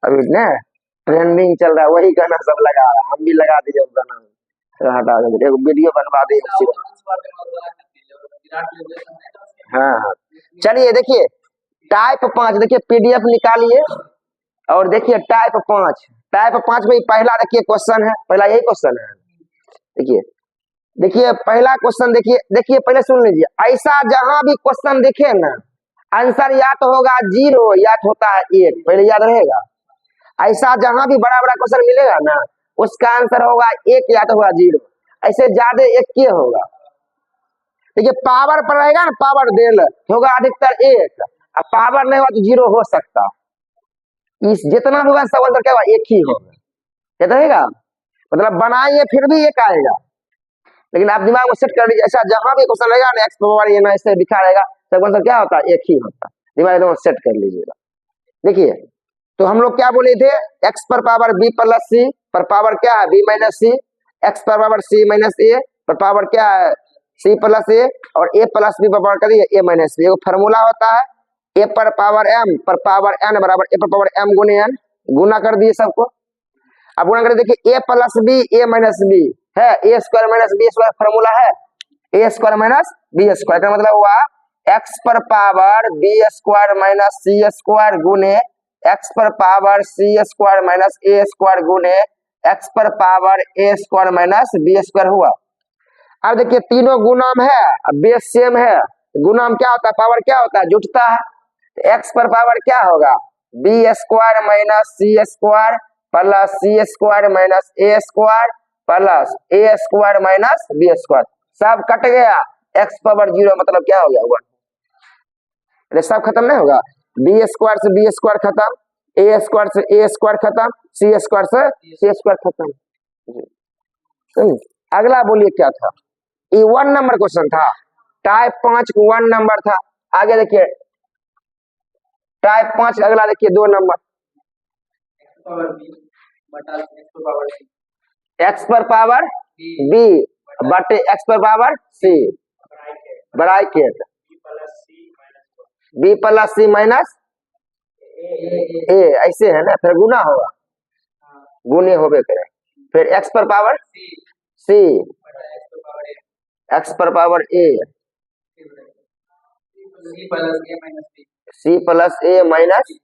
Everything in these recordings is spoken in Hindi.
अभी ने ट्रेंडिंग चल रहा है, वही गाना सब लगा रहा है, हम भी लगा दिए उस गाना में, हटा दे एक वीडियो बनवा दे उसी। हाँ हाँ चलिए देखिए टाइप 5 देखिए पीडीएफ निकालिए और देखिए टाइप 5। टाइप 5 में पहला देखिए क्वेश्चन है, पहला यही क्वेश्चन है। देखिए देखिए पहला क्वेश्चन देखिए देखिए पहले सुन लीजिए। ऐसा जहां भी क्वेश्चन दिखे ना आंसर या तो होगा 0 या तो होता है 1, पहले याद रहेगा। ऐसा जहां भी बड़ा बड़ा क्वेश्चन मिलेगा ना उसका आंसर होगा 1 या तो होगा 0, ऐसे ज्यादा 1 के होगा। देखिए पावर पर रहेगा ना, पावर डेल होगा अधिकतर 1, अब पावर नहीं हुआ तो 0 हो सकता। इस जितना भी होगा सब आंसर क्या होगा 1 ही होगा, ये रहेगा। मतलब बनाएंगे फिर भी 1 आएगा, लेकिन आप दिमाग में सेट कर लीजिए ऐसा जहां भी क्वेश्चन रहेगा ना एक्स पावर ये ना ऐसे दिखा रहेगा सब आंसर क्या होता है 1 ही होता है। दिमाग में सेट कर लीजिएगा। देखिए तो हम लोग क्या बोले थे, एक्स पर पावर बी प्लस सी पर पावर क्या है बी माइनस सी, एक्स पर पावर सी माइनस ए पर पावर क्या है सी प्लस ए, और ए प्लस बी पर पावर कर दिए ए माइनस बी। फॉर्मूला होता है ए पर पावर एम पर पावर एन बराबर ए पर पावर एम गुने एन, गुना कर दिए सबको। अब गुना कर देखिए A plus B A minus B है, A square minus B square formula है A square minus B square का मतलब हुआ एक्स पर power B square minus C square गुने एक्स पर power C square minus A square गुने एक्स पर power A square minus B square हुआ। अब देखिए तीनों गुणाम है, अब बेस सेम है, गुणाम क्या होता है पावर क्या होता है जुटता है, एक्स पर पावर क्या होगा B square minus C square plus C square minus A square plus A square minus B square, सब कट गया एक्स पावर 0 मतलब क्या हो गया 1। सब खत्म नहीं होगा, बी स्क्वायर से बी स्क्वायर खत्म, ए स्क्वायर से ए स्क्वायर खत्म, सी स्क्वायर से सी स्क्वायर खत्म। अगला बोलिए क्या था, ये 1 नंबर क्वेश्चन था, टाइप 5 1 नंबर था। आगे देखिए टाइप 5 अगला देखिए 2 नंबर एक्स पर पावर बी बटे एक्स पर पावर सी bracket B plus C minus ए, ऐसे है ना, फिर गुना होगा गुने होबे करे, फिर एक्स पर पावर सी एक्स पर पावर ए सी प्लस ए माइनस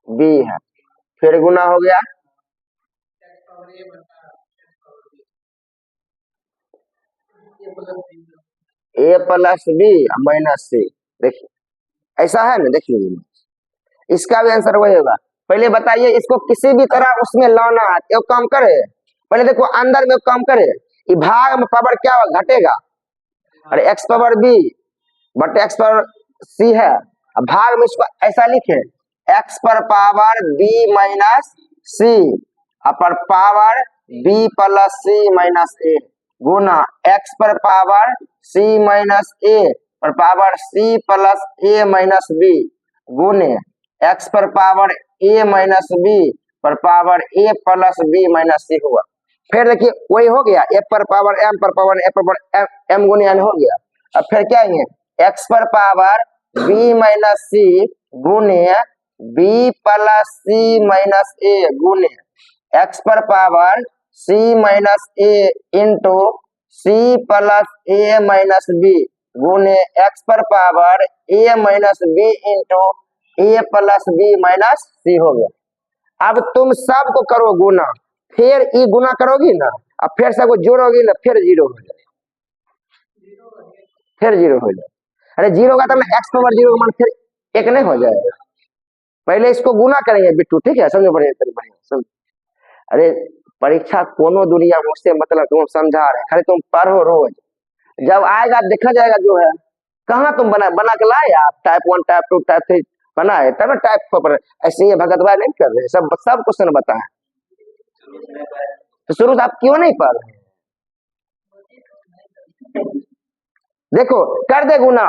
बी है, फिर गुना हो गया ए प्लस बी माइनस सी। देखिए ऐसा है ना, देख लीजिए इसका भी आंसर वही होगा। पहले बताइए इसको किसी भी तरह उसमें लाना है, एक काम करे पहले देखो अंदर में काम करे, ये भाग में पावर क्या होगा घटेगा, और X power B but X power C है, अब भाग में इसको ऐसा लिखे एक्स पर पावर बी माइनस सी पर power B plus C minus ए गुना एक्स पर पावर सी माइनस ए पर पावर सी प्लस ए माइनस बी गुने एक्स पर पावर ए माइनस बी पर power A plus B minus सी हुआ। फिर देखिए वही हो गया ए पर पावर एम पर पावर ए पर पावर एम गुने एन हो गया। अब फिर क्या है एक्स पर पावर बी माइनस सी गुने बी प्लस सी माइनस ए गुने एक्स पर पावर सी माइनस ए इंटू सी प्लस ए माइनस बी गुने एक्स पर power A minus B into A plus B minus सी हो गया। अब तुम सबको करो गुना, फिर ई गुना करोगी ना, अब फिर सबको जोड़ोगी ना, फिर 0 हो जाए, फिर 0 हो जाए। अरे 0 का तो एक्स पावर 0 का मान फिर 1 नहीं हो जाएगा। पहले इसको गुना करेंगे बिट्टू, ठीक है समझो बढ़िया। अरे परीक्षा कोनो दुनिया मुझसे मतलब तुम समझा रहे, खाली तुम पढ़ो रोज, जब आएगा देखा जाएगा जो है। कहाँ तुम बना के लाए आप टाइप 1 टाइप 2 टाइप 3 बनाए, तब ना टाइप 4 ऐसे ये भगत भाई नहीं कर रहे, सब क्वेश्चन बताए, तो शुरू से आप क्यों नहीं पढ़ रहे? देखो कर दे गुना,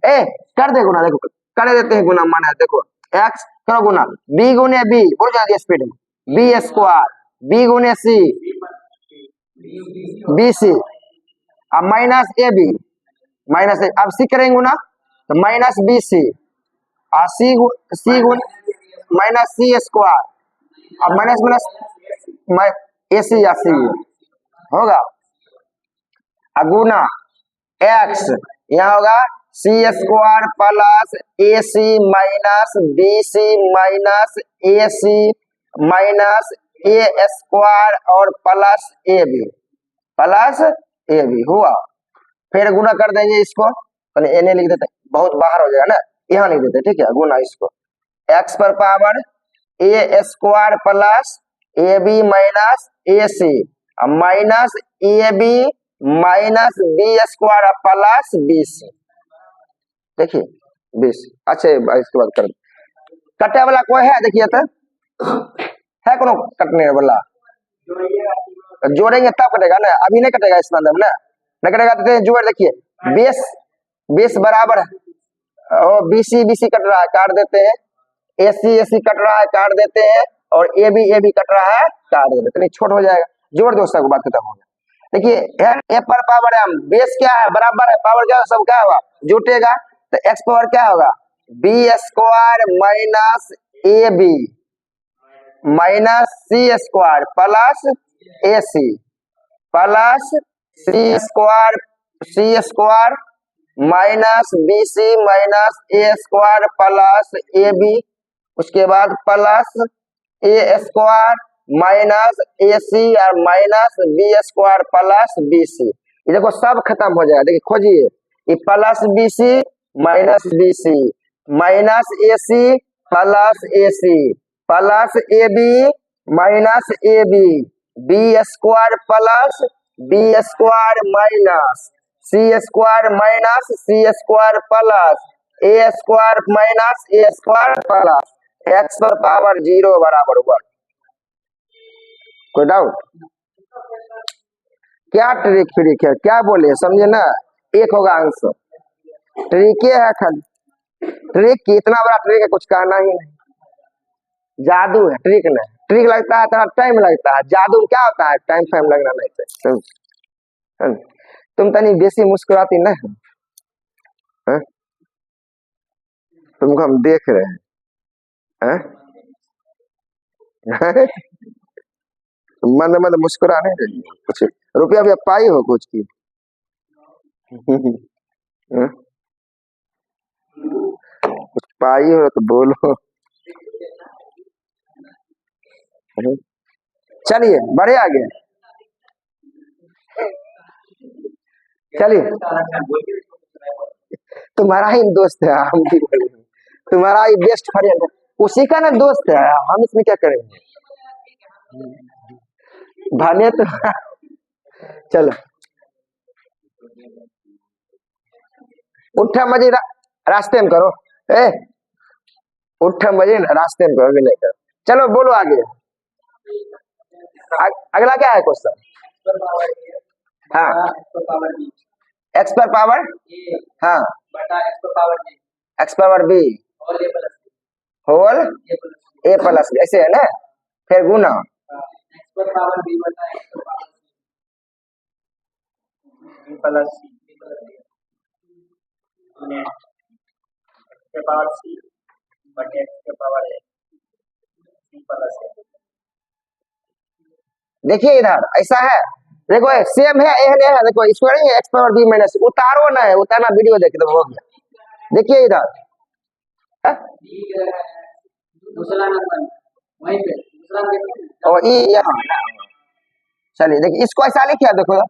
कर दे गुना, देखो कर देते हैं गुना, माना देखो एक्स करो गुना बी गुने बी, बोल जाएगी स्पीड में, बी स्क्वायर बी गुने सी बी सी अब माइनस ए बी माइनस ए, अब सी करेंगे ना तो माइनस बी सी और सी गुण माइनस सी स्क्वायर अब माइनस माइनस ए सी या सी होगा, अगुना एक्स यहाँ होगा सी square plus A C minus B C minus A C minus A square और प्लस ए बी हुआ। फिर गुना कर देंगे इसको, एन लिख देते, बहुत बाहर हो जाएगा ना, यहाँ लिख देते, ठीक है, गुना इसको एक्स पर power A square plus A B minus A C minus A B minus B square plus B C. देखिए 20। अच्छा इसके बाद कर कटे वाला कोई है, देखिए तो है कोनो कटने वाला, जोड़ेंगे तब कटेगा ना, अभी नहीं कटेगा इस अंदर ना, नहीं कटेगा तो जोड़, देखिए 20 बराबर है और बीसी कट रहा है, काट देते हैं, एसी कट रहा है, काट देते हैं, और ए बी कट रहा है, काट देते हैं, तो नहीं छोट हो जाएगा, जोड़ दो सब बात खत्म हो गया। देखिए ए पर पावर है, बेस क्या है बराबर है, पावर क्या सब क्या होगा जुटेगा, तो एक्स पावर क्या होगा B square minus A B minus C square plus A C plus C square minus B C minus A square plus A B, उसके बाद plus A square minus A C और minus B square plus B C. ये देखो सब खत्म हो जाएगा, देखिए खोजिए, ये plus B C minus B C minus A C plus A C plus A B minus A B B square plus B square minus C square minus C square plus A square minus A square plus X पर पावर 0 बराबर 1। कोई डाउट? क्या ट्रिक फ्रिक है, क्या बोले समझे ना, एक होगा आंसर, ट्रिक है खाली, ट्रिक की इतना बड़ा ट्रिक है कुछ कहना ही नहीं, जादू है, ट्रिक नहीं, ट्रिक लगता है थोड़ा टाइम लगता है, जादू क्या होता है टाइम फाइम लगना नहीं चाहिए। तुम तनी बेसी मुस्कुराती ना है? तुमको हम देख रहे हैं, मन मुस्कुराने कुछ रुपया भी पाई हो कुछ की कुछ पाई हो तो बोलो। चलिए बढ़े आगे, चलिए तुम्हारा ही दोस्त है, हम भी बोले तुम्हारा ही बेस्ट फ्रेंड है, उसी का ना दोस्त है, हम इसमें क्या करेंगे भाने तो चलो उठा मजे रास्ते में करो, उठा मजे रास्ते में करो, अभी नहीं करो, चलो बोलो आगे। अगला क्या है क्वेश्चन? हाँ एक्स पर पावर, हाँ एक्स पावर बी होल ए प्लस बी, ऐसे है ना, फिर गुना देखिए इधर ऐसा है, देखो सेम है, है देखो इसको नहीं एक्स पावर बी माइनस, उतारो ना है, उतारना वीडियो देख तो हो गया। देखिए इधर और यहाँ, चलिए देखिए इसको ऐसा लिखिए, देखो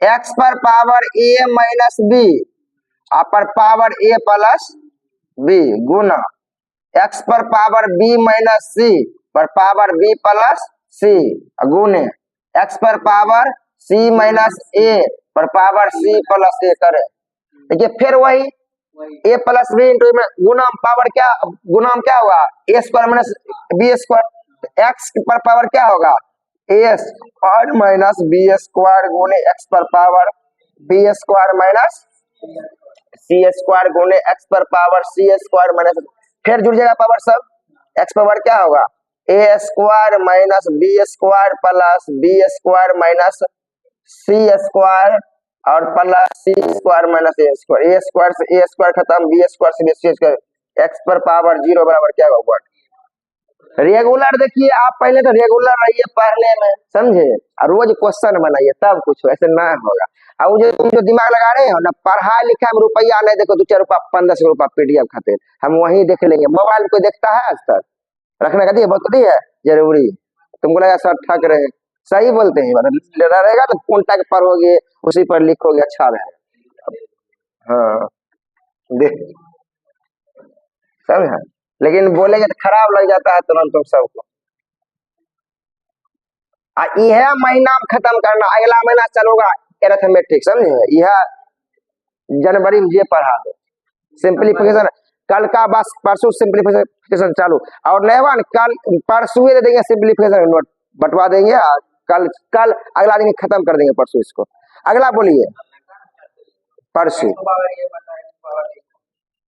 एक्स पर power A minus B upper power A plus B गुना एक्स पर पावर बी माइनस सी पर पावर बी प्लस सी गुने एक्स पर पावर सी माइनस ए पर पावर सी प्लस ए करे। देखिए फिर वही ए प्लस बी इंटू गुना पावर क्या, गुना क्या होगा A square minus B square, X पर पावर क्या होगा A square minus B square गुने एक्स पर power B square minus C square गुने एक्स पर पावर सी स्क्वायर माइनस, फिर जुड़ जाएगा पावर सब, एक्स पावर क्या होगा A square minus B square plus B square minus C square और plus C square minus A square से ए स्क्वायर खत्म, बी स्क्वायर से बी स्क्वायर, एक्स पर पावर 0 बराबर क्या होगा 1। रेगुलर देखिए, आप पहले तो रेगुलर रहिए पढ़ने में, समझे, और रोज क्वेश्चन बनाइए तब कुछ हो, ऐसे ना होगा। अब जो तुम जो दिमाग लगा रहे हो ना, पढ़ाई लिखाई में रुपया नहीं, देखो 2-4 रुपया 1500 रुपया पीडीएफ खाते हम वहीं देख लेंगे। मोबाइल कोई देखता है आज तक? रखने का दिए बहुत है जरूरी। तुमको लगा सर ठग रहे हैं, सही बोलते हैं, रहेगा तो कॉन्टैक्ट पर होगे, उसी पर लिखोगे, अच्छा रहेगा। हाँ देख, समझा, लेकिन बोलेंगे तो खराब लग जाता है तुरंत तुम सबको। यह महीना में खत्म करना, अगला महीना चलोगा एरिथमेटिक, समझे, यह जनवरी में ये पढ़ा दो सिंपलीफिकेशन। कल का बस परसों सिंपलीफिकेशन चालू, और नया कल परसों दे देंगे सिंपलीफिकेशन नोट बंटवा देंगे, और कल कल अगला दिन खत्म कर देंगे परसों इसको। अगला बोलिए परसों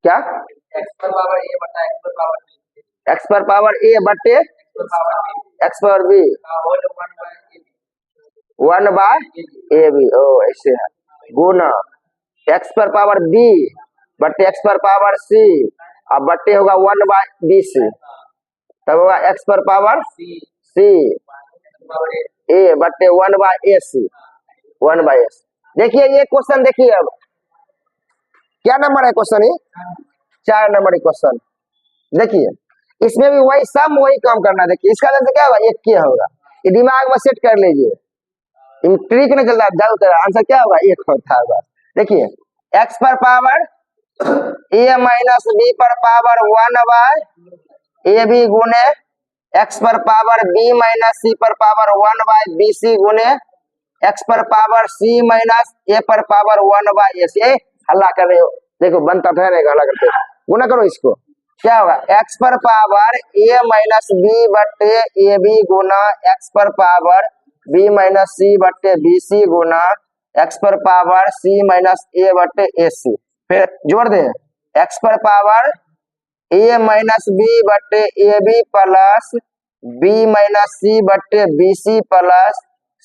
क्या, एक्स पर पावर ए बटे एक्स पावर बी 1/ab, ओ ऐसे है, गुना एक्स पर पावर बी बटे एक्स पर पावर सी, अब बटे होगा 1/bc, तब होगा एक्स पर पावर सी ए बटे 1/ac, 1/ac। देखिए ये क्वेश्चन देखिए, अब क्या नंबर है क्वेश्चन, ये 4 नंबर क्वेश्चन। देखिए इसमें भी वही सम वही काम करना। देखिए इसका आंसर क्या होगा, एक क्या होगा, ये दिमाग में सेट कर लीजिए, ट्रिक नहीं चलता, ज्यादातर आंसर क्या होगा, एक होता होगा। देखिए एक्स पर पावर ए माइनस बी पर पावर 1/ab गुने एक्स पर पावर बी माइनस सी पर पावर 1/bc गुने एक्स पर पावर सी माइनस ए पर पावर 1/ac। हल्ला कर रहे हो, देखो बनता ठहरेगा, हल्ला करते गुना करो इसको, क्या होगा, एक्स पर पावर ए माइनस बी बटे ए बी गुना एक्स पर पावर बी माइनस सी बटे बी सी गुना एक्स पर पावर सी माइनस ए बटे ए सी। फिर जोड़ दे, एक्स पर पावर ए माइनस बी बटे A B plus B minus C बटे B C plus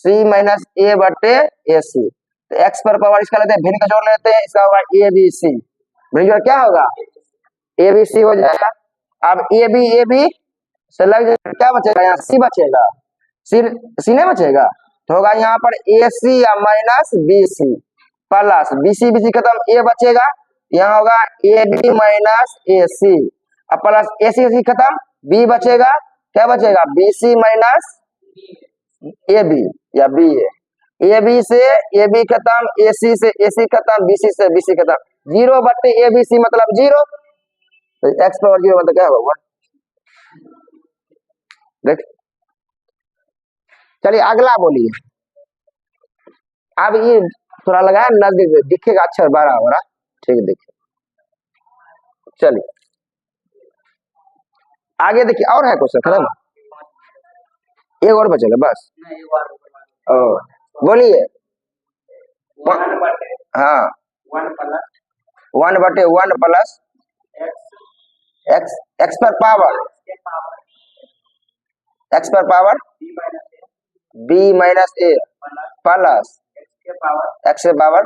C minus A बटे ए सी। तो एक्स पर पावर इसका लेते हैं, भिन्न का जोड़ लेते हैं, इसका होगा ए बी सी, भिन्न जोड़ क्या होगा, ए बी सी हो जाएगा। अब ए बी से लग जाएगा, क्या बचेगा यहाँ, सी बचेगा, सी नहीं बचेगा, तो होगा यहाँ पर ए सी या minus B C plus B C खत्म, ए बचेगा, यहाँ होगा ए बी माइनस ए सी, अब प्लस ए सी खत्म, बी बचेगा, क्या बचेगा, B C minus A B या बी ए बी से ए बी खत्म, ए सी से ए सी खत्म, बी सी से बी सी खत्म, 0 बटे ए बी सी मतलब 0, तो एक्स पावर 0 मतलब क्या होगा, देख। चलिए अगला बोलिए, अब ये थोड़ा लगा है नजदीक, दिखेगा अक्षर बड़ा हो रहा, ठीक देखिए, चलिए आगे देखिए, और है क्वेश्चन खत्म, एक और बचेगा बस, बोलिए, हाँ 1/1 प्लस एक्स पर पावर बी माइनस ए प्लस एक्स के पावर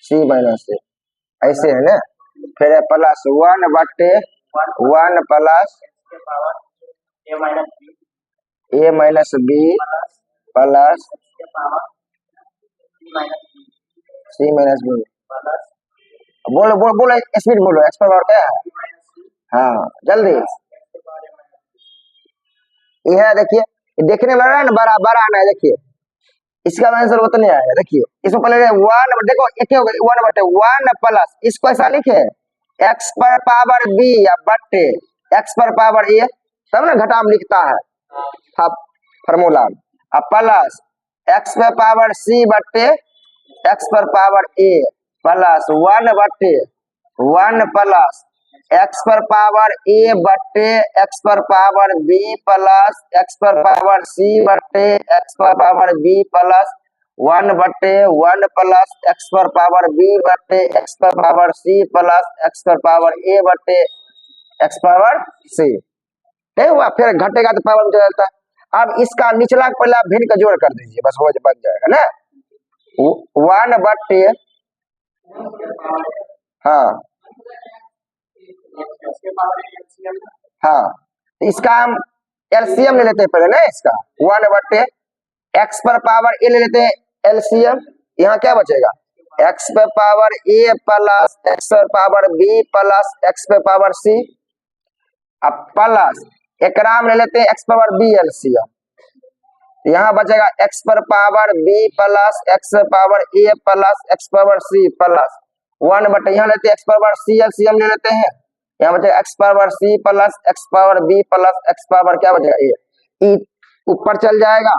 सी माइनस ए, ऐसे है ना, फिर प्लस 1/1 प्लस ए minus B plus C minus B. बोलो बोलो बोलो, स्पीड बोलो, एक्स पर पावर क्या है, हाँ जल्दी, यह देखिए, देखने में लग रहा है ना बड़ा बड़ा आना है, देखिए इसका आंसर उतना आएगा। देखिए इसमें पहले 1, देखो एक हो गया 1/1 प्लस, इसको ऐसा लिखे एक्स पर पावर बी या बटे एक्स पर पावर ए, तब ना घटाम लिखता है फार्मूला, अब प्लस एक्स पर पावर सी बटे एक्स पर power A plus 1/1 plus X पर पावर ए बटे एक्स पर पावर बी प्लस एक्स पर पावर सी बटे एक्स पर power B plus 1/1 plus X पर पावर बी बटे एक्स पर पावर सी प्लस एक्स पर पावर ए बटे एक्स पावर सी, नहीं हुआ, फिर घटेगा तो पावर में जाता। अब इसका निचला पहला भिन्न का जोड़ कर दीजिए, बस हो बन जाएगा ना, 1/, हाँ हाँ, इसका हम एलसीएम ले लेते हैं पहले ना, इसका 1/x पर पावर ए ले लेते हैं एलसीएम। यहाँ क्या बचेगा, x पे पावर a प्लस x पे पावर b प्लस x पे पावर c, अब प्लस एकरा में ले लेते हैं x पावर b एलसीएम। यहाँ बचेगा x पर power b plus x power a plus x power c plus 1/, यहाँ लेते हैं x पावर c एलसीएम ले लेते हैं। यहाँ बचेगा x power c plus x power b plus x power क्या बचेगा a, e ऊपर चल जाएगा,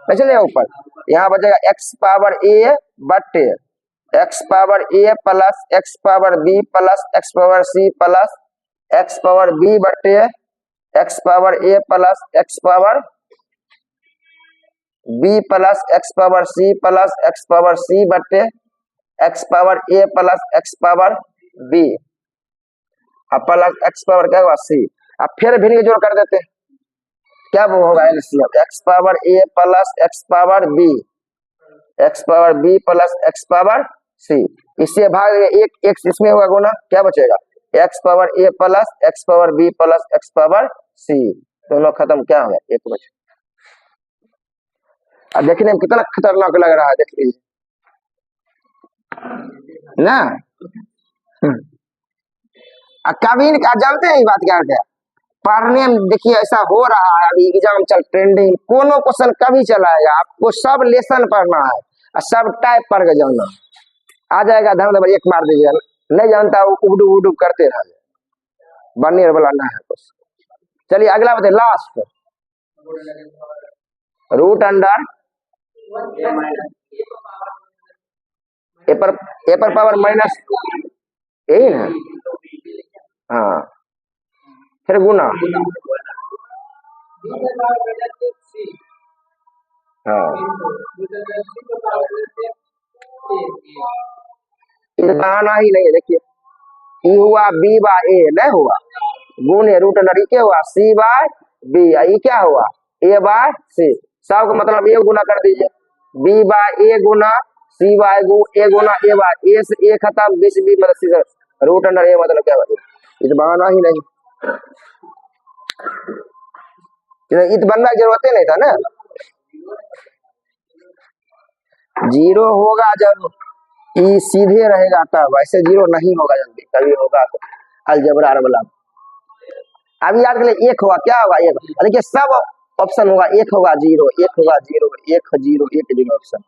नहीं चलेगा ऊपर। यहाँ बचेगा x पावर a बटे x power a plus x power b plus x power c plus x power b बटे x power a plus x power b plus x power c plus x power c बटे x power a plus x power b, अब प्लस x पावर क्या होगा c। अब फिर भिन्न जोड़ कर देते हैं, क्या वो होगा LCM, x power a plus x power b, x power b plus x power c, इससे भाग एक एक इसमें होगा गुना, क्या बचेगा x power a plus x power b plus x power c, दोनों खत्म, क्या होगा एक बचे। अब देखने में कितना खतरनाक लग रहा है, देख लीजिए ना। कभी जानते हैं ये बात क्या है, पढ़ने में देखिए ऐसा हो रहा है, अभी एग्जाम चल ट्रेंडिंग, कोनो क्वेश्चन कभी चलाएगा, आपको सब लेसन पढ़ना है और सब टाइप पढ़ के जाना, आ जाएगा धम एक मार दीजिए, नहीं जानता वो उबडू उबडू करते रह, बनेर वाला ना है कुछ। चलिए अगला बताइए, लास्ट रूट अंडर ए पर पावर माइनस, यही ना, हाँ फिर गुना, हाँ बहाना ही नहीं है। देखिए ई हुआ b बाय ए, नहीं हुआ गुने रूट अंडर, क्या हुआ c बाय b, ये क्या हुआ a बाय c, सब का मतलब ए गुना कर दीजिए, b बाय ए गुना c बाय ए गुना ए बाय ए से ए खत्म, b से b मतलब c रूट अंडर ए, मतलब क्या हुआ, इत बहाना ही नहीं, इत बनना की जरूरत ही नहीं था ना। जीरो होगा जब ई सीधे रहेगा तब, वैसे जीरो नहीं होगा जल्दी, कभी होगा तो अलजबरा वाला। अब याद कर ले, एक होगा क्या होगा एक, देखिए सब ऑप्शन होगा, एक होगा जीरो, एक होगा जीरो, एक जीरो, एक जीरो ऑप्शन।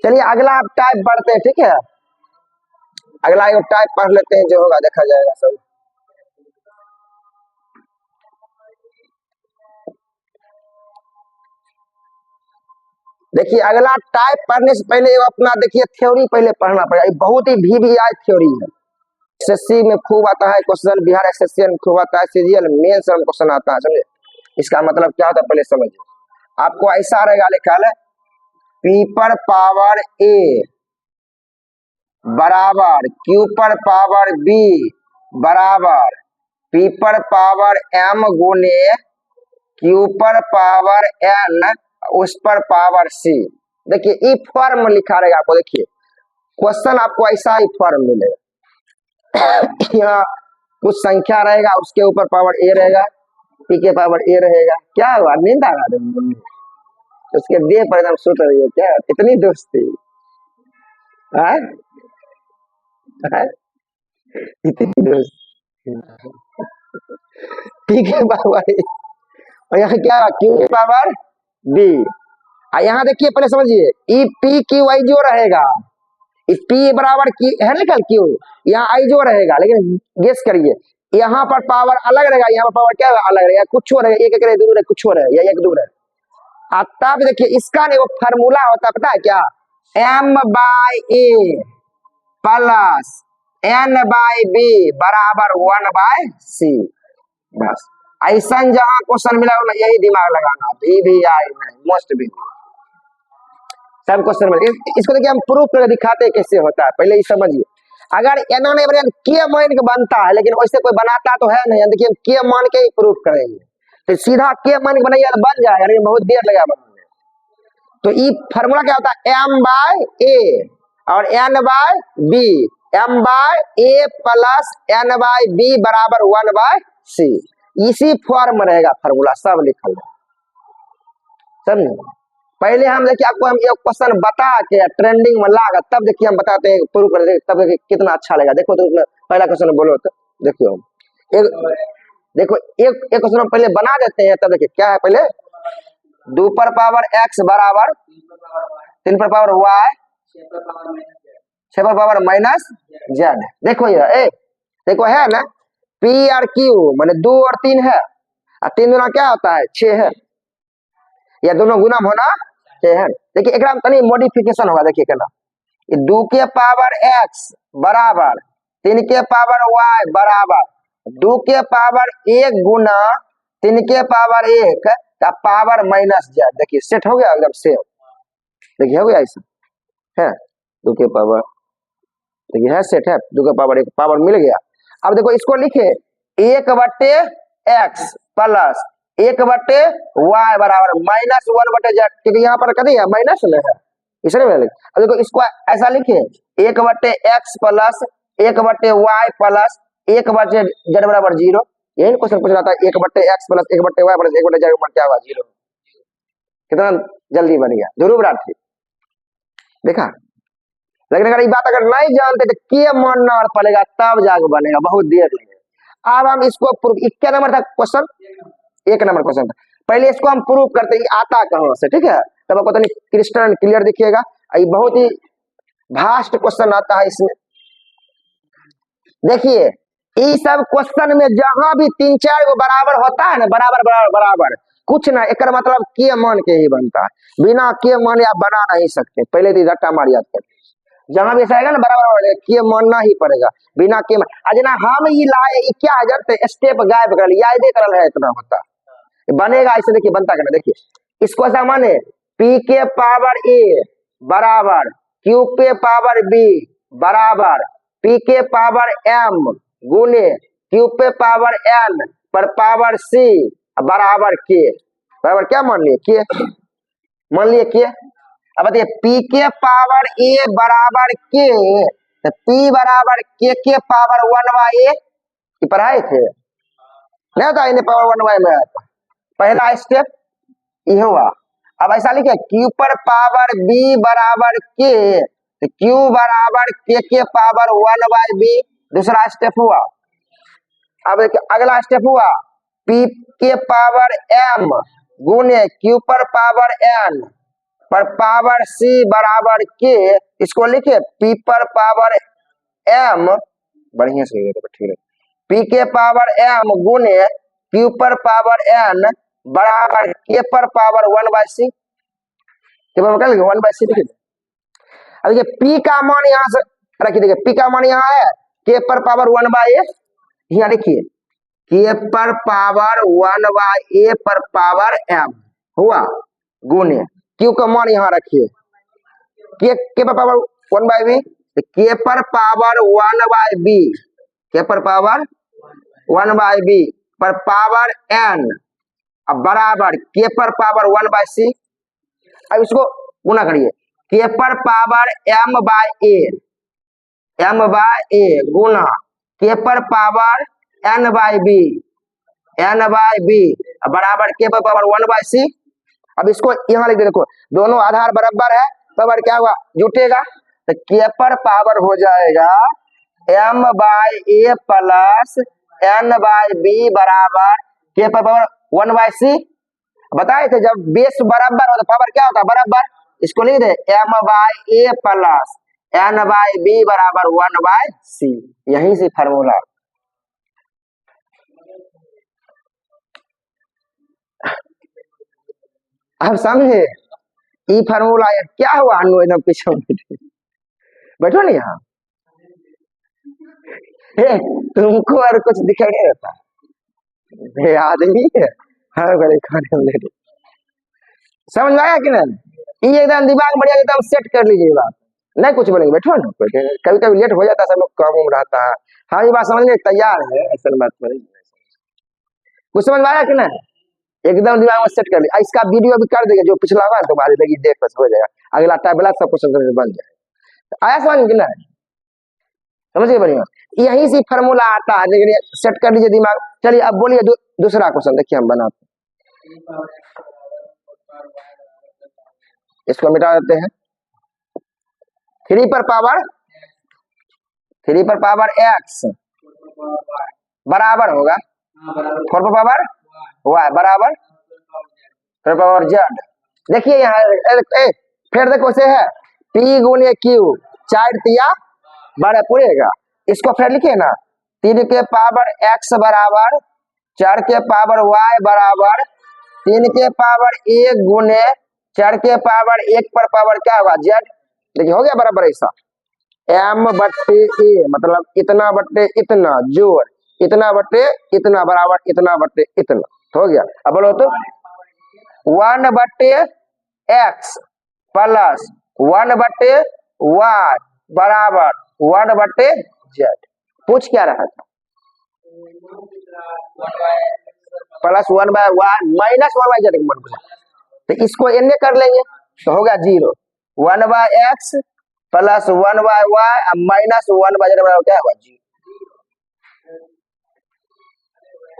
चलिए अगला आप टाइप पढ़ते हैं, ठीक है, अगला एक टाइप पढ़ लेते हैं, जो होगा देखा जाएगा सब। देखिए अगला टाइप पढ़ने से पहले अपना देखिए थ्योरी पहले पढ़ना पड़ेगा, बहुत ही VVI थ्योरी है, एसएससी में खूब आता है क्वेश्चन, बिहार एसएससी में खूब आता है, सीजीएल मेंस में क्वेश्चन आता है, समझे इसका मतलब क्या होता है पहले समझिए। आपको ऐसा रहेगा लिखा है P पर पावर A बराबर Q पर पावर B बराबर P पर पावर M गुने Q पर पावर N उस पर पावर C। देखिए ई फॉर्म लिखा रहेगा आपको, देखिए क्वेश्चन आपको ऐसा ही फॉर्म मिलेगा यहाँ कुछ संख्या रहेगा, उसके ऊपर पावर A रहेगा, P के पावर A रहेगा, क्या हुआ नींद आ रहा है, उसके देह पर एकदम सुत रही है, क्या इतनी दोस्ती है, इतनी दोस्ती, P के पावर A और यहाँ क्या Q के पावर B, यहाँ देखिए पहले समझिए, ई पी क्यू आई जो रहेगा, P बराबर की है ना कल क्यू, यहाँ आई जो रहेगा, लेकिन गेस करिए यहाँ पर पावर अलग रहेगा, यहाँ पर पावर क्या अलग रहेगा, कुछ हो रहेगा, एक दूर है, कुछ हो रहेगा या एक दूर है। तब देखिए इसका वो फार्मूला होता है पता है क्या, M by A plus N by B बराबर 1 बाय सी, बस ऐसा जहां क्वेश्चन मिला यही दिमाग लगाना, VVI मोस्ट भी सब क्वेश्चन मिले। इसको देखिए हम प्रूफ करके दिखाते हैं कैसे होता है, पहले ये समझिए। अगर इन्होंने के मान के बनता है, लेकिन वैसे कोई बनाता तो है नहीं, देखिए के मान के ही प्रूफ करेंगे, तो सीधा के मान के बनाइए बन जाएगा, लेकिन बहुत देर लगा बनने। तो ये फार्मूला क्या होता है, M बाय ए और N by B, M by A plus N by B बराबर 1 बाय सी। इसी फॉर्म में रहेगा फार्मूला, सब लिखल है, समझे। पहले हम देखिए आपको हम एक क्वेश्चन बता के ट्रेंडिंग में लागा तब देखिए हम बताते हैं, प्रूव कर देंगे, तब देखिए कितना अच्छा लगेगा। देखो तो पहला क्वेश्चन बोलो तो देखियो, एक देखो एक क्वेश्चन पहले बना देते हैं, तब देखिए क्या है। पहले 2 पर पावर x बराबर 3 पर पावर y 6 पर पावर माइनस z। देखो ये देखो है ना, p और q माने 2 और 3 है, और 3 गुना क्या होता है 6 है, या दोनों गुना होना है। देखिए एक तनी मॉडिफिकेशन होगा, देखिए क्या 2 के पावर x बराबर 3 के पावर y बराबर 2 के पावर 1 गुना 3 के पावर 1 का पावर माइनस z। देखिए सेट हो गया एकदम सेम, देखिए हो गया ऐसा है 2 के पावर, देखिए है सेट है 2 के पावर 1 पावर मिल गया। अब देखो इसको लिखे 1/x प्लस 1/y बराबर माइनस 1/z, क्योंकि यहाँ पर कभी है माइनस में है इसलिए। अब देखो इसको ऐसा लिखे 1/x plus 1/y plus 1/z बराबर 0। यही क्वेश्चन पूछ रहा था, 1/x plus 1/y plus 1/z क्या हुआ 0। कितना जल्दी बन गया, जरूर बात ठीक देखा। लेकिन अगर ये बात अगर नहीं जानते तो क्या मानना पड़ेगा, तब जाके बनेगा, बहुत देर लगेगा। अब हम इसको प्रूफ, क्या नंबर था क्वेश्चन, 1 नंबर क्वेश्चन था। पहले इसको हम प्रूफ करते हैं आता कहां से, ठीक है, तब आपको तो क्रिस्टल क्लियर दिखेगा। ये बहुत ही भास्ट क्वेश्चन आता है इसमें। देखिए ये सब क्वेश्चन में जहां भी 3-4 को बराबर होता है ना, बराबर बराबर बराबर कुछ ना, एक मतलब के मान के ही बनता है, बिना के मान आप बना नहीं सकते। पहले तो रट्टा मार याद कर, जहां भी ऐसा आएगा ना बराबर के मानना ही पड़ेगा, बिना के अजना हम ये लाए क्या है जानते, स्टेप गायब कर लिया दे करल है, इतना होता बनेगा ऐसे। देखिए बनता करना, देखिए इसको ऐसा माने p के पावर a बराबर q पे पावर b बराबर p के पावर m गुने q पे पावर n पर पावर c बराबर k बराबर क्या मान लिए के, मान लिए के। अब बताइए p के पावर a बराबर k, तो p बराबर k के पावर 1/a पढ़ाए थे नहीं होता, इन्हें पावर 1/a में आता पहला स्टेप ये हुआ। अब ऐसा लिखे q पर पावर b बराबर k, तो q बराबर k के पावर 1/b दूसरा स्टेप हुआ। अब देखिए अगला स्टेप हुआ p के पावर m गुने q पर पावर n पर पावर c बराबर k, इसको लिखे p पर पावर m, बढ़िया से ठीक है, p के पावर m गुने q पर पावर n बराबर k पर पावर 1/c, 1/c लिखिए। अब देखिए p का मान यहां से रखिए, देखिए p का मान यहाँ है k पर पावर 1/a, यहाँ लिखिए k पर पावर 1/a पर पावर m हुआ गुने q का मान यहाँ रखिए k पर पावर 1/b, k पर पावर 1/b, k पर पावर 1/b पर पावर n अब बराबर k पर पावर 1/c। अब इसको गुना करिए k पर पावर m/a गुना k पर पावर n/b बराबर k पर पावर 1/c। अब इसको यहाँ लिख दे, देखो दोनों आधार बराबर है, पावर क्या हुआ जुटेगा, तो k पर पावर हो जाएगा m/a प्लस n/b बराबर k पर पावर 1/c। बताए थे जब बेस बराबर हो तो पावर क्या होता है बराबर, इसको लिख दे m/a प्लस n/b बराबर 1/c, यहीं से फार्मूला। आप समझे ये फार्मूला क्या हुआ, अनु एकदम पीछे बैठो नहीं यहाँ, तुमको और कुछ दिखाई नहीं देता, आदमी है हर घड़ी खाने में लेटे। समझ में आया कि नहीं, ये एकदम दिमाग बढ़िया एकदम सेट कर लीजिए बात, नहीं कुछ बोलेंगे बैठो ना, कभी कभी लेट हो जाता है, सब लोग काम उम रहता है। हाँ ये बात समझने तैयार है, ऐसा बात नहीं, कुछ समझ में आया कि नहीं, एकदम दिमाग में सेट कर लिया। इसका वीडियो भी कर देगा जो पिछला हुआ तुम्हारी लगी देख बस हो जाएगा, अगला टाइप वाला सब कुछ बन जाएगा। आया समझ कि नहीं। समझ गए बढ़िया। यही से फॉर्मूला आता है, लेकिन सेट कर लीजिए दिमाग। चलिए अब बोलिए दूसरा क्वेश्चन देखिए हम बनाते हैं। इसको मिटा देते हैं। 3 पर पावर x बराबर होगा 4 पर पावर y बराबर 4 पर पावर z। देखिए यहाँ फिर देखो से है p गुने q 4 तिया 12 पूरेगा। इसको फिर लिखिए ना 3 के पावर x बराबर 4 के पावर y बराबर 3 के पावर 1 गुने 4 के पावर 1 पर पावर क्या होगा z। देखिए हो गया बराबर ऐसा m बट्टे a मतलब इतना बट्टे इतना जोड़ इतना बट्टे इतना बराबर इतना बट्टे इतना हो गया। अब बोलो तो 1 बट्टे x प्लस 1 बट्टे y बराबर 1 बट्टे z। पूछ क्या रहा था plus 1 by y minus 1 by z। तो इसको एन कर लेंगे तो होगा 0 1 by x plus 1 by y minus 1 by z बराबर क्या होगा 0।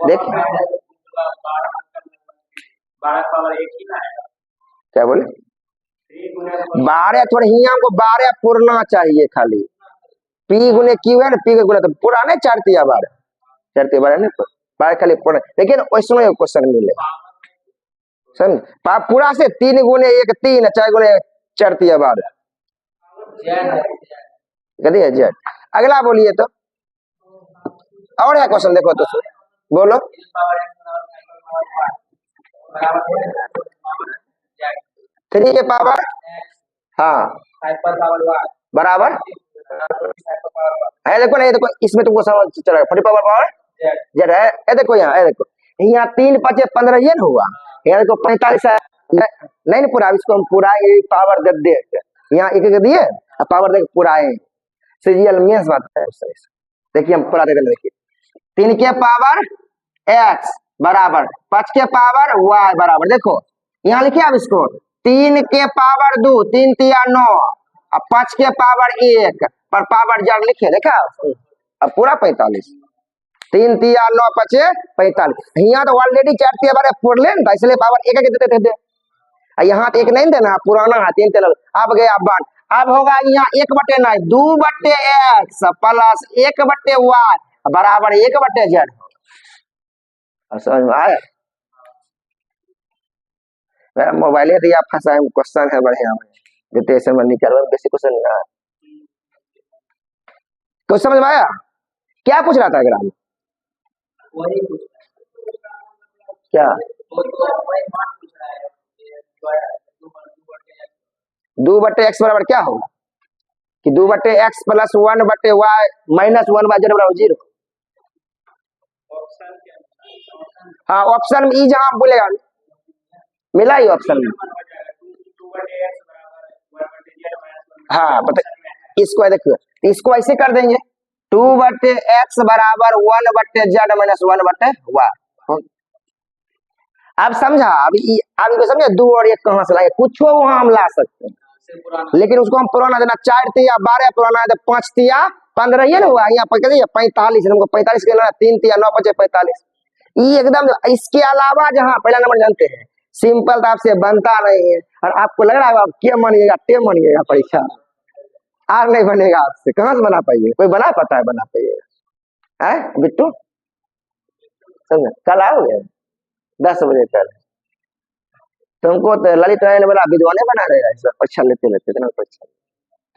देखिए क्या बोले 12 थोड़ा हिया को 12 पूर्णा चाहिए खाली p गुने q है ना p का गुना तो पूरा नहीं 4 तिया 12 4 तिया 12 नहीं 12 खाली पूरा। लेकिन वैसनो एक क्वेश्चन मिले समझ पूरा से 3 गुने 1 3 4 गुने 4 तिया 12 कदी है z। अगला बोलिए तो और है क्वेश्चन देखो तो बोलो 3 के पावर हाँ बराबर है। देखो ना ये देखो इसमें तुमको समझ चलेगा 40 पावर जेड है। ये देखो यहाँ देखो यहाँ 3 5 15 ये ना हुआ यहाँ देखो 45 है नहीं पूरा। इसको हम पूरा पावर दे देते यहाँ एक एक दिए पावर दे पूरा है सीरियल मेंस बात है। देखिए हम पूरा दे देंगे। देखिए 3 के पावर x बराबर 5 के पावर y बराबर देखो यहाँ लिखिए अब इसको 3 के पावर 2 3 तिया 9 अब 5 के पावर 1 पर पावर जड़ लिखे देखा अब पूरा 45 3 तिया 9 5 45 यहाँ तो ऑलरेडी 4 तिया 12 पूर ले ना इसलिए पावर 1 देते थे यहाँ तो 1 नहीं देना पुराना है 3 तेल अब गया बात। अब होगा यहाँ 1 बटे नहीं 2 बटे x प्लस 1 बटे y बराबर 1 बटे z। समझ में आया मेरा मोबाइल दिया फंसा है क्वेश्चन है बढ़िया देते ऐसे में निकल बेसिक क्वेश्चन ना कुछ समझ में आया क्या पूछ रहा था ग्राम क्या 2 बटे x बराबर क्या होगा कि 2 बटे x प्लस 1 बटे y माइनस 1 बाय z बराबर 0। हाँ ऑप्शन में ई जहां बोलेगा मिला ही ऑप्शन में हाँ बता इसको देखो इसको ऐसे कर देंगे 2 बटे x बराबर 1 बटे z माइनस 1 बटे y। आप समझा अभी को समझे 2 और 1 कहां से लाए कुछ वहां हम ला सकते हैं लेकिन उसको हम पुराना देना 4 तिया 12 पुराना है 5 तिया 15 ये ना हुआ यहाँ पर 45 हमको 45 के लेना 3 तिया 9 5 45 ये एकदम। इसके अलावा जहाँ पहला नंबर जानते हैं सिंपल तो आपसे बनता नहीं है और आपको लग रहा है आप क्या मानिएगा टेम मानिएगा परीक्षा आर नहीं बनेगा आपसे कहाँ से बना पाइए कोई बना पाता है बना पाइएगा है बिट्टू समझे कल आओगे 10 बजे कल तुमको तो ललित नारायण वाला विद्वाने बना रहेगा इस परीक्षा लेते लेते इतना परीक्षा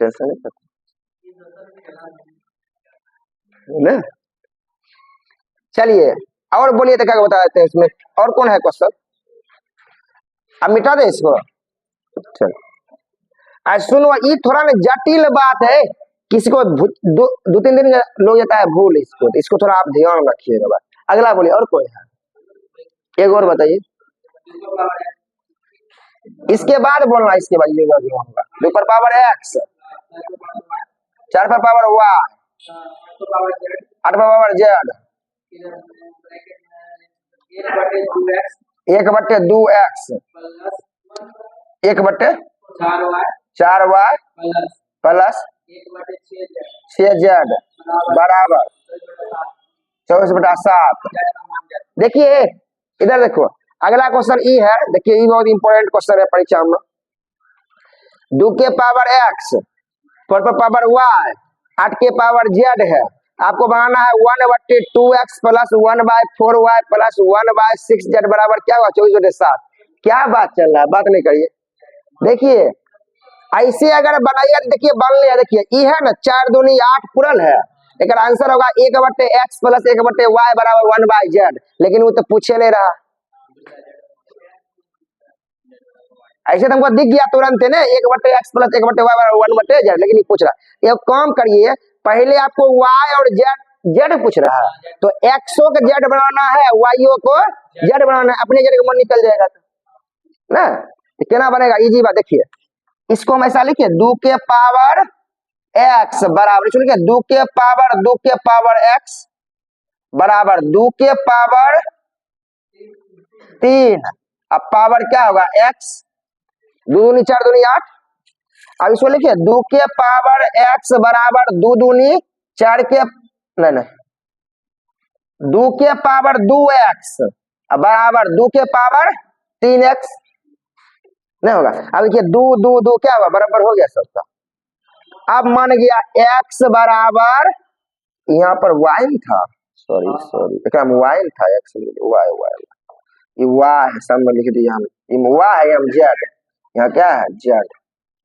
टेंशन नहीं पता। चलिए और बोलिए तो क्या बता देते हैं इसमें और कौन है क्वेश्चन अब मिटा दे इसको। चलो आज सुनो ये थोड़ा ना जटिल बात है किसी को 2-3 दिन लोग जाता है भूल इसको थोड़ा आप ध्यान रखिएगा बात। अगला बोलिए और कोई है एक और बताइए इसके बाद बोलना इसके बाद ये होगा 2 पर पावर x 4 पर पावर y 8 पर पावर z 1 बटे 2x 1 बटे 4y प्लस 6Z बराबर 24/7। देखिए इधर देखो, अगला क्वेश्चन ई है, देखिए ये बहुत इंपॉर्टेंट क्वेश्चन है परीक्षा में। 2 के पावर x 4 पर पावर y 8 के पावर z है, आपको बनाना है 1/2x plus 1/4y plus 1/6z बराबर क्या हुआ 24/7। क्या बात चल रहा है, बात नहीं करिए। देखिए ऐसे अगर बनाइए, देखिए बन लिया, देखिए ई है ना 4 दूनी 8 पूरल है, एक आंसर होगा 1/x प्लस 1/y बराबर 1/z, लेकिन वो तो पूछे नहीं रहा। ऐसे तो हमको दिख गया तुरंत है ना 1/x प्लस 1/y बराबर 1/z, लेकिन ये पूछ रहा। एक काम करिए, पहले आपको y और z पूछ रहा है, तो xo को z बनाना है, yo को z बनाना है, अपने z का मन निकल जाएगा तो ना, क्या बनेगा इजी बात। देखिए इसको हम ऐसा लिखिए 2 के पावर x बराबर, सुनिए 2 के पावर x बराबर 2 के पावर 3, अब पावर क्या होगा x, 2 दूनी 4 दूनी 8। अब इसको लिखिए 2 के पावर x बराबर 2 दूनी 4 के नहीं 2 के पावर 2x बराबर 2 के पावर 3x नहीं होगा। अब देखिए 2 क्या होगा बराबर हो गया सबका। अब मान गया x बराबर, यहाँ पर y था, सॉरी y था, x y ये y है, सामने लिख दिया हम, y है हम z, यहाँ क्या है z,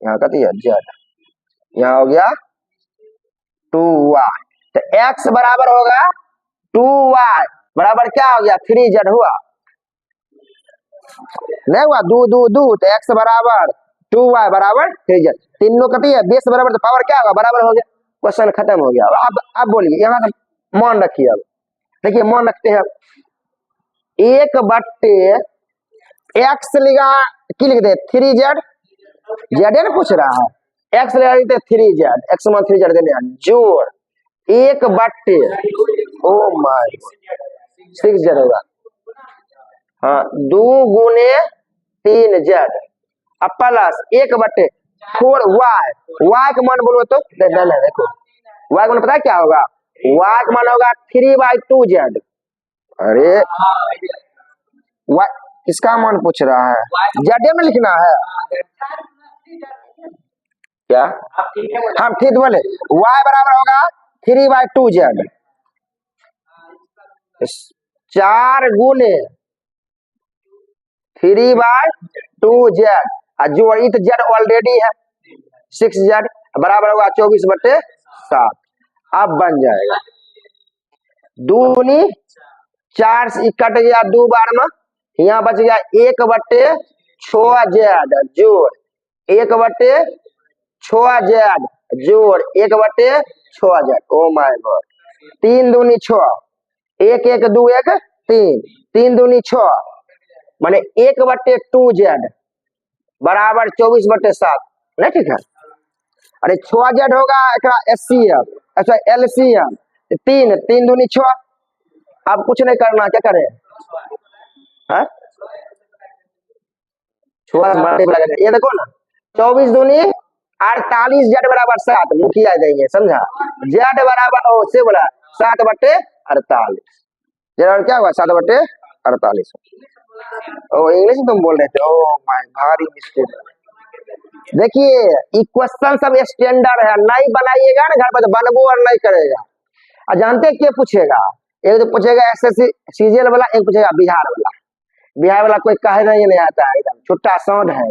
यहाँ का दिया z, यहाँ हो गया 2y, तो x बराबर होगा 2y बराबर क्या हो गया 3z हुआ, नहीं हुआ 2 तो x बराबर 2y बराबर 3z, तीनों कटी है, बेस बराबर तो पावर क्या होगा बराबर हो गया, क्वेश्चन खत्म हो गया। अब बोलिए, यहाँ से मान रखिए। अब देखिए मान रखते हैं 1/x लिखा की लिख दे 3z, z ना पूछ रहा है, x लगा देते 3z, x मान 3z देने जोड़ 1/, ओ माय 6z होगा, हाँ 2 गुने 3z अब प्लस 1/4y, y का मान बोलो तो देखो y का मान पता है क्या होगा, y का मान होगा 3/2z। अरे y किसका मान पूछ रहा है, z में लिखना है क्या, हम ठीक बोले, y बराबर होगा 3/2z, 4 गुने 3/2z, जोड़ तो z ऑलरेडी है 6z बराबर होगा 24/7। अब बन जाएगा 2 दूनी 4 से कट गया 2 बार में, यहाँ बच गया 1/6z जोड़ 1/6z जोड़ 1/6z, ओ माय गॉड, 3 दूनी 6, 1 1 2 1 3, 3 दूनी 6 माने 1/2z बराबर 24/7 नहीं, ठीक है। अरे 6z होगा SCF, अच्छा LCM 3 दूनी 6, अब कुछ नहीं करना, क्या करें है? ये देखो ना 24 दूनी 48 z बराबर 7, मुखिया देंगे समझा, z बराबर ओ से बोला 7/48, जरा क्या हुआ 7/48, ओ इंग्लिश में तुम बोल रहे थे, ओ माय भारी मिस्टेक। देखिए ये क्वेश्चन सब स्टैंडर्ड है, नहीं बनाइएगा ना घर पर तो बनबो और नहीं करेगा। और जानते क्या पूछेगा, एक तो पूछेगा SSC CGL वाला, एक पूछेगा बिहार वाला। बिहार वाला कोई कहे नहीं आता है, एकदम छुट्टा साउंड है,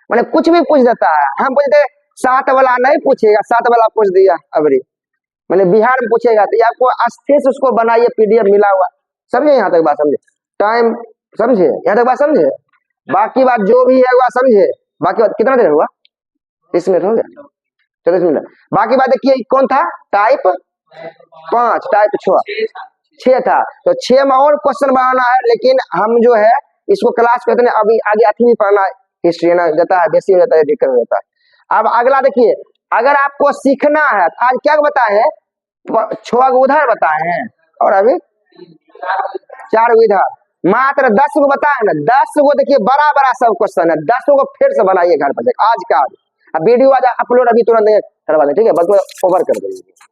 मैंने कुछ भी पूछ देता है। हम पूछते 7 वाला नहीं पूछेगा, 7 वाला पूछ दिया अबरी, मैंने बिहार में पूछेगा तो आपको अस्थिर से उसको बनाइए, PDF मिला हुआ, समझे यहाँ तक बात, समझे टाइम, समझे यहाँ तक बात समझे, बाकी बात जो भी है वह समझे, बाकी बात कितना देर हुआ 30 मिनट हो गया, 40 मिनट। बाकी बात देखिए कौन था, टाइप 5 टाइप 6 था, तो 6 में और क्वेश्चन बनाना है, लेकिन हम जो है इसको क्लास कहते हैं, अभी आगे 8वीं पढ़ना हिस्ट्री ना देता है, बेसिक रहता है, दिक्कत रहता है। अब अगला देखिए, अगर आपको सीखना है आज क्या बताए हैं, 6 उधर बताए हैं और अभी 4 इधर, मात्र 10 को बताए ना, 10 को देखिए बड़ा सब क्वेश्चन है, 10 को फिर से बनाइए घर पर आज का आज। अब वीडियो आज अपलोड अभी तुरंत करवा दें, ठीक है, बस ओवर कर देंगे।